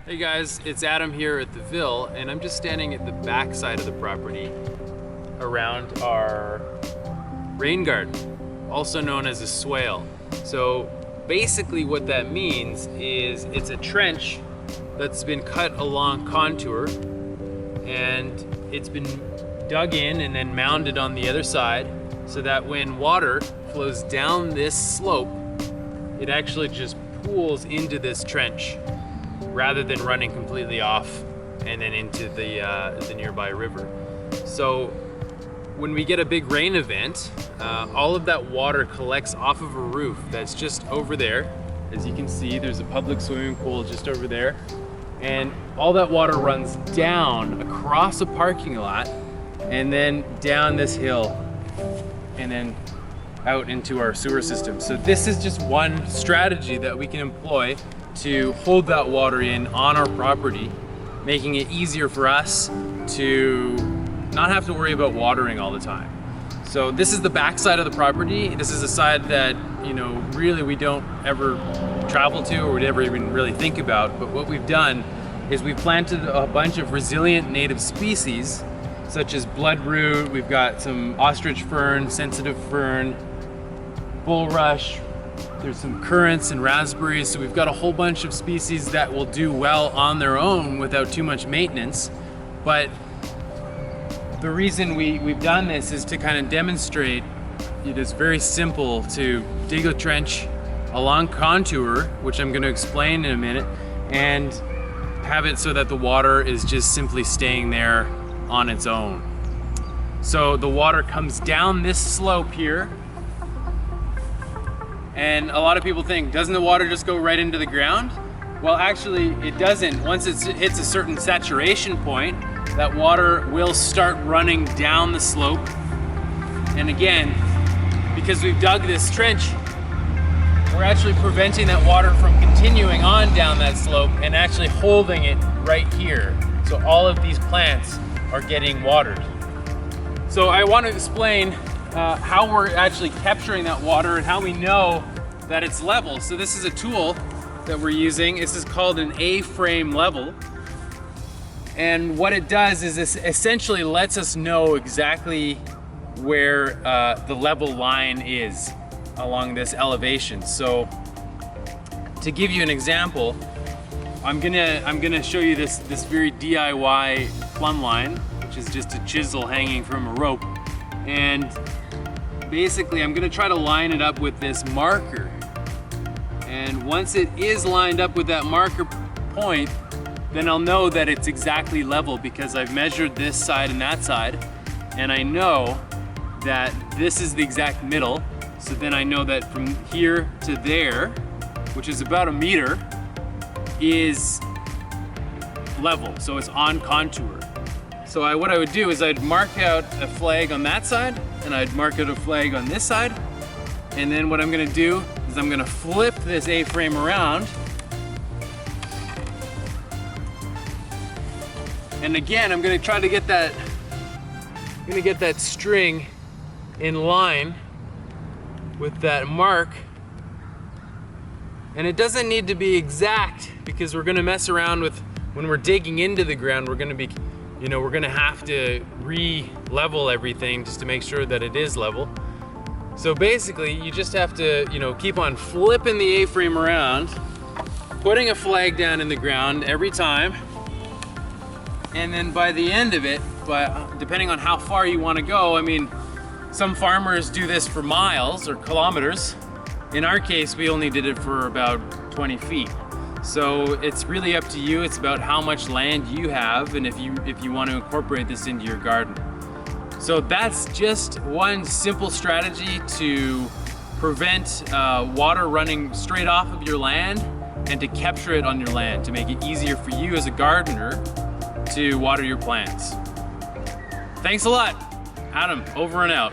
Hey guys, it's Adam here at the Ville, and I'm just standing at the back side of the property around our rain garden, also known as a swale. So basically what that means is it's a trench that's been cut along contour, and it's been dug in and then mounded on the other side so that when water flows down this slope, it actually just pools into this trench rather than running completely off and then into the nearby river. So when we get a big rain event, all of that water collects off of a roof that's just over there. As you can see, there's a public swimming pool just over there. And all that water runs down across a parking lot and then down this hill and then out into our sewer system. So this is just one strategy that we can employ to hold that water in on our property, making it easier for us to not have to worry about watering all the time. So this is the back side of the property. This is a side that, really we don't ever travel to or would ever even really think about. But what we've done is we've planted a bunch of resilient native species, such as bloodroot. We've got some ostrich fern, sensitive fern, bulrush. There's some currants and raspberries, so we've got a whole bunch of species that will do well on their own without too much maintenance. But the reason we've done this is to kind of demonstrate it is very simple to dig a trench along contour, which I'm going to explain in a minute, and have it so that the water is just simply staying there on its own. So the water comes down this slope here. And a lot of people think, doesn't the water just go right into the ground? Well, actually it doesn't. Once it hits a certain saturation point, that water will start running down the slope. And again, because we've dug this trench, we're actually preventing that water from continuing on down that slope and actually holding it right here. So all of these plants are getting watered. So I want to explain how we're actually capturing that water and how we know that it's level. So this is a tool that we're using. This is called an A-frame level. And what it does is this essentially lets us know exactly where the level line is along this elevation. So to give you an example, I'm gonna show you this very DIY plumb line, which is just a chisel hanging from a rope. And basically I'm gonna try to line it up with this marker. And once it is lined up with that marker point, then I'll know that it's exactly level because I've measured this side and that side, and I know that this is the exact middle. So then I know that from here to there, which is about 1 meter, is level, so it's on contour. So what I would do is I'd mark out a flag on that side, and I'd mark out a flag on this side, and then what I'm gonna do is I'm gonna flip this A-frame around, and again I'm gonna try to get that string in line with that mark. And it doesn't need to be exact because we're gonna mess around with, when we're digging into the ground, we're gonna have to re-level everything just to make sure that it is level. So basically, you just have to, keep on flipping the A-frame around, putting a flag down in the ground every time, and then by the end of it, depending on how far you want to go, some farmers do this for miles or kilometers. In our case, we only did it for about 20 feet. So it's really up to you. It's about how much land you have and if you want to incorporate this into your garden. So that's just one simple strategy to prevent water running straight off of your land and to capture it on your land, to make it easier for you as a gardener to water your plants. Thanks a lot. Adam, over and out.